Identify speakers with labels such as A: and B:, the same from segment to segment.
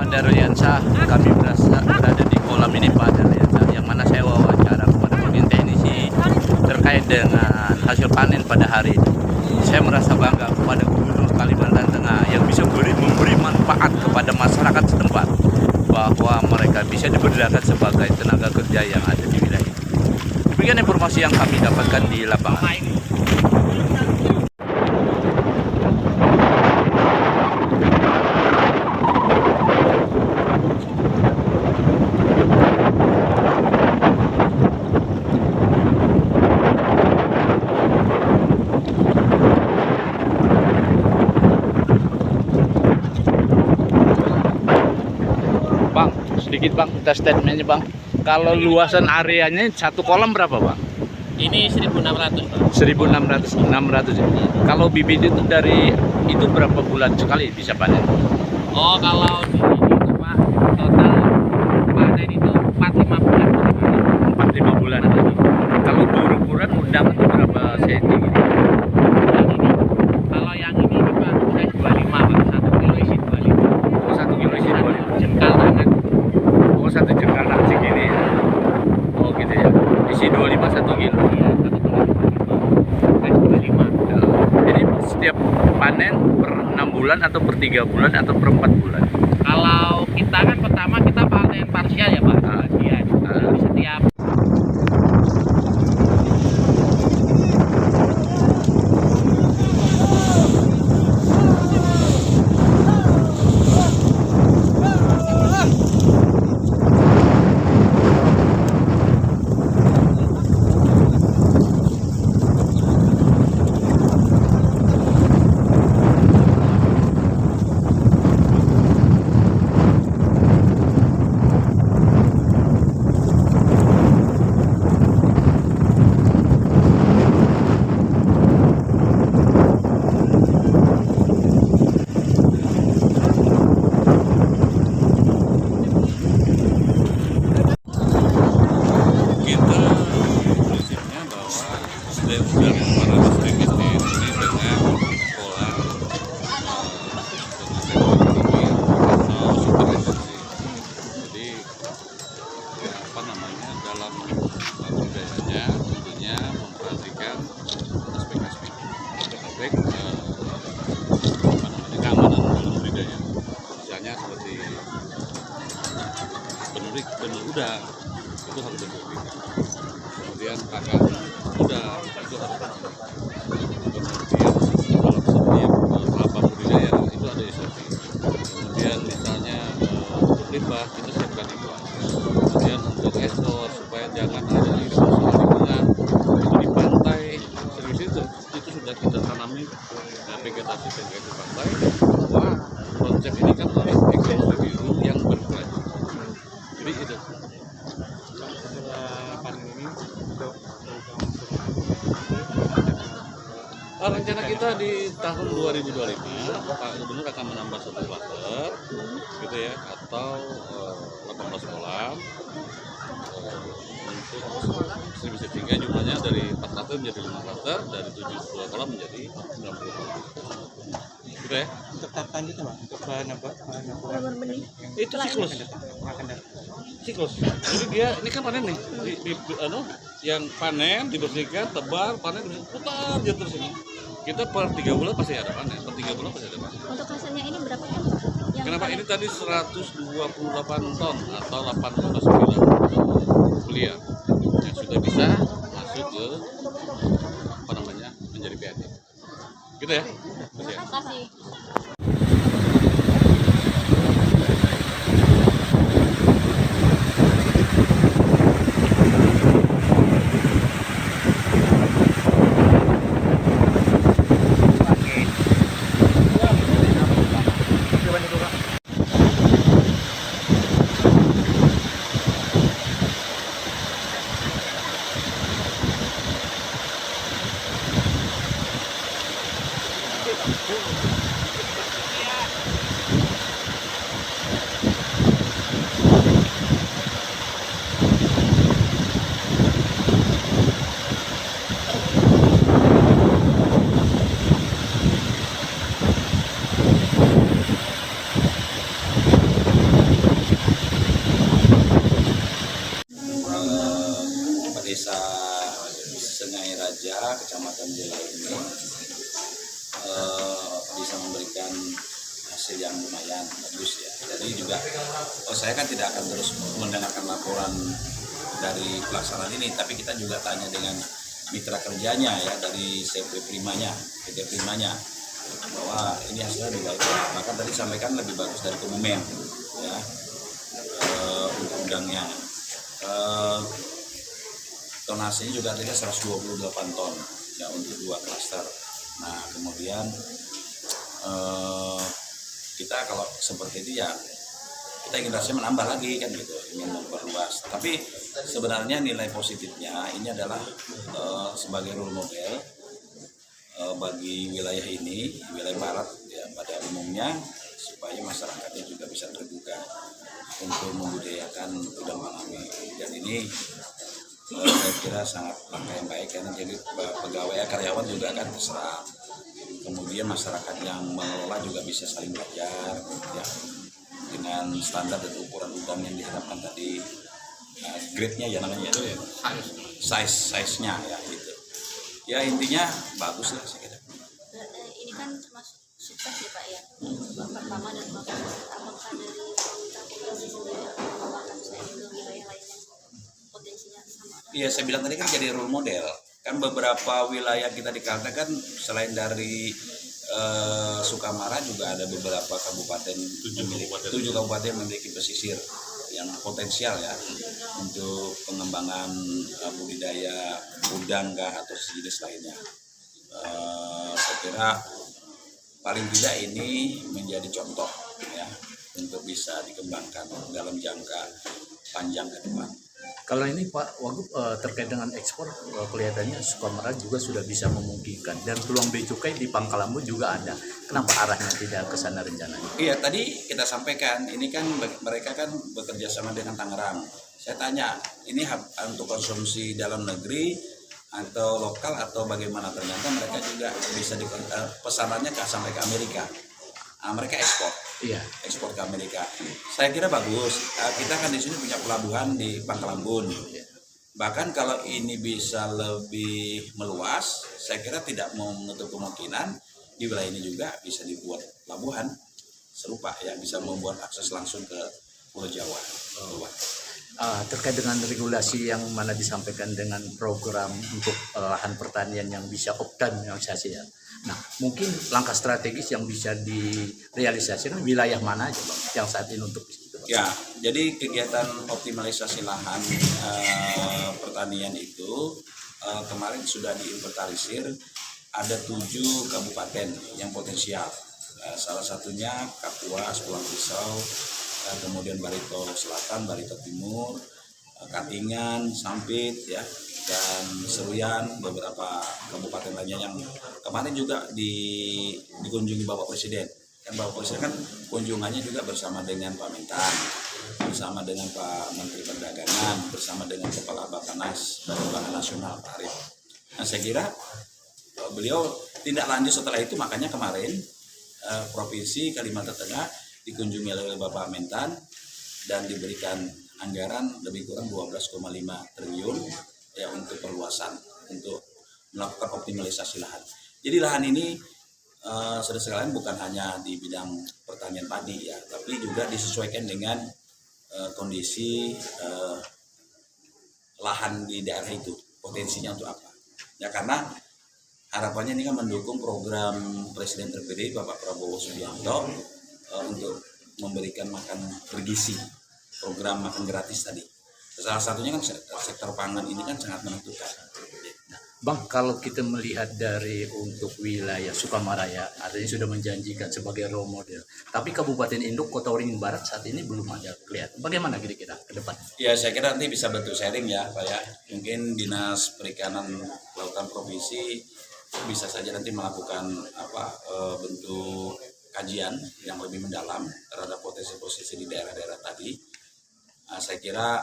A: Pak Daryansyah, kami berada di kolam ini Pak Daryansyah, yang mana saya wawancara kepada bagian teknisi terkait dengan hasil panen pada hari ini. Saya merasa bangga kepada Gubernur Kalimantan Tengah yang bisa memberi manfaat kepada masyarakat setempat, bahwa mereka bisa diberdayakan sebagai tenaga kerja yang ada di wilayah ini. Demikian informasi yang kami dapatkan di lapangan. Bang, sedikit bang, kita statementnya bang. Kalau luasan areanya satu kolam berapa bang?
B: Ini 1.600 Pak.
A: 1.600 ya. Kalau bibit itu dari itu berapa bulan sekali bisa panen?
B: Oh, kalau di sini Pak, total panen itu 4-5 bulan.
A: 4-5 bulan. Kalau berukuran udang itu berapa senti?
B: Kalau yang ini Pak, bisa 25 Pak. 1 kilo isi 25.
A: Oh, 1 kilo isi 25.
B: Jengkal tangan.
A: Oh, 1 jengkal segini ya. Oh gitu ya. Isi 25 1 kilo.
B: Iya, 1 kilo. 25.
A: Jadi setiap panen per 6 bulan atau per 3 bulan atau per 4 bulan?
B: Kalau kita kan pertama kita panen parsial ya Pak. Parsial. Jadi setiap
C: kita prinsipnya bahwa sudah para distribusi ini dengan pola atau supervisasi. Jadi apa namanya dalam budayanya tentunya memperhatikan aspek-aspek apa namanya keamanan dalam budaya. Misalnya seperti benur udang itu harus diperhatikan. Kemudian pakan udang itu harus diperhatikan. Kemudian dalam setiap kelapa budidaya itu ada SOP. Kemudian misalnya untuk limbah kita siapkan limbah. Kemudian untuk ekspor supaya jangan ada ekspor lingkungan itu di pantai serius itu sudah kita tanami vegetasi pantai, bahwa konsep ini kan harus ekosistem biru yang berkelanjutan. Jadi itu. Rencana kita di tahun 2025 Pak Gubernur akan menambah 1 klaster gitu ya, atau 18 kolam untuk distribusi, sehingga jumlahnya dari 4 klaster menjadi 5 klaster, dari 72 kolam menjadi 90 kolam gitu ya.
D: Untuk tahapan itu Pak, untuk bahan benih
C: Itu siklus. Jadi dia ini kan panen nih, yang panen dibersihkan, tebar, panen putar dia terus ini. Kita per 3 bulan pasti ada panen, per 3 bulan pasti ada panen.
E: Untuk hasilnya ini berapa kan?
C: Kenapa ini tadi 128 ton atau 89 kuliah yang sudah bisa masuk ke apa namanya menjadi PAD. Gitu ya.
E: Terima kasih.
C: Thank you.
F: Desa Sengai Raja, Kecamatan Jela ini bisa memberikan hasil yang lumayan bagus ya. Jadi juga saya kan tidak akan terus mendengarkan laporan dari pelaksanaan ini, tapi kita juga tanya dengan mitra kerjanya ya, dari PT Primanya bahwa ini hasilnya lebih baik. Maka tadi sampaikan lebih bagus dari Kebumen ya, undang-undangnya. Tonasinya juga tadi 128 ton ya untuk 2 klaster. Nah kemudian kita kalau seperti itu ya kita ingin rasanya menambah lagi kan gitu, ingin memperluas. Tapi sebenarnya nilai positifnya ini adalah sebagai role model bagi wilayah ini, wilayah barat ya pada umumnya, supaya masyarakatnya juga bisa terbuka untuk membudidayakan udang faname. Dan ini saya kira sangat langkah yang baik karena jadi pegawai karyawan juga akan terserap. Kemudian masyarakat yang mengelola juga bisa saling belajar ya, dengan standar dan ukuran udang yang diharapkan tadi, grade-nya ya namanya itu ya, size-nya ya gitu. Ya intinya bagus lah saya kira.
E: Ini kan termasuk sukses ya Pak ya. Pertama dan bagus. Apakah dari pemerintah provinsi sendiri akan mengembangkan saya ke wilayah lainnya potensinya sama?
F: Iya saya bilang tadi kan jadi role model. Kan beberapa wilayah kita di Kalteng kan selain dari Sukamara juga ada beberapa kabupaten, 7 kabupaten memiliki pesisir yang potensial ya untuk pengembangan budidaya udang atau sejenis lainnya. Saya kira paling tidak ini menjadi contoh ya untuk bisa dikembangkan dalam jangka panjang ke depan.
A: Kalau ini Pak Wagub terkait dengan ekspor kelihatannya Sukamara juga sudah bisa memungkinkan dan peluang bea cukai di Pangkalanbun juga ada. Kenapa arahnya tidak ke sana rencananya?
F: Iya tadi kita sampaikan ini kan mereka kan bekerja sama dengan Tangerang. Saya tanya ini untuk konsumsi dalam negeri atau lokal atau bagaimana, ternyata mereka juga bisa pesanannya sampai ke Amerika. Mereka ekspor.
A: Iya.
F: Ekspor ke Amerika. Saya kira bagus. Kita kan di sini punya pelabuhan di Pangkalanbun. Bahkan kalau ini bisa lebih meluas, saya kira tidak menutup kemungkinan di wilayah ini juga bisa dibuat pelabuhan serupa ya, bisa membuat akses langsung ke Pulau Jawa.
A: Terkait dengan regulasi yang mana disampaikan dengan program untuk lahan pertanian yang bisa optimalisasi ya. Nah, mungkin langkah strategis yang bisa direalisasikan wilayah mana aja Bang yang saat ini untuk itu?
F: Ya, jadi kegiatan optimalisasi lahan pertanian itu kemarin sudah diinventarisir ada 7 kabupaten yang potensial. Salah satunya Kapuas, Pulang Pisau, kemudian Barito Selatan, Barito Timur, Katingan, Sampit ya, dan Seruyan, beberapa kabupaten lainnya yang kemarin juga dikunjungi Bapak Presiden. Kan Bapak Presiden kan kunjungannya juga bersama dengan Pak Mentan, bersama dengan Pak Menteri Perdagangan, bersama dengan Kepala Bappenas dan Bank Nasional Pak Arif. Nah saya kira beliau tindak lanjut setelah itu, makanya kemarin Provinsi Kalimantan Tengah dikunjungi oleh Bapak Mentan dan diberikan anggaran lebih kurang 12,5 triliun ya untuk perluasan, untuk melakukan optimalisasi lahan. Jadi lahan ini saudara sekalian bukan hanya di bidang pertanian padi ya, tapi juga disesuaikan dengan kondisi lahan di daerah itu, potensinya untuk apa. Ya karena harapannya ini kan mendukung program Presiden terpilih Bapak Prabowo Subianto untuk memberikan makan bergizi, program makan gratis tadi. Salah satunya kan sektor pangan ini kan sangat menentukan.
A: Bang, kalau kita melihat dari untuk wilayah Sukamara ya, artinya sudah menjanjikan sebagai role model. Tapi Kabupaten Induk, Kota Waringin Barat saat ini belum ada kelihatan. Bagaimana kira-kira ke depan?
F: Ya saya kira nanti bisa bentuk sharing ya Pak ya. Mungkin Dinas Perikanan Kelautan Provinsi bisa saja nanti melakukan bentuk kajian yang lebih mendalam terhadap potensi-potensi di daerah-daerah tadi. Saya kira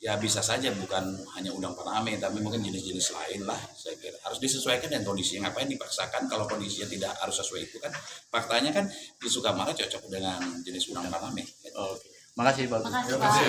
F: ya bisa saja bukan hanya udang faname, tapi mungkin jenis-jenis lain lah. Saya kira harus disesuaikan dengan kondisi. Ngapain dipaksakan kalau kondisinya tidak harus sesuai itu kan? Faktanya kan di Sukamara cocok dengan jenis udang faname.
A: Oke. Makasih Pak.
E: Makasih Pak.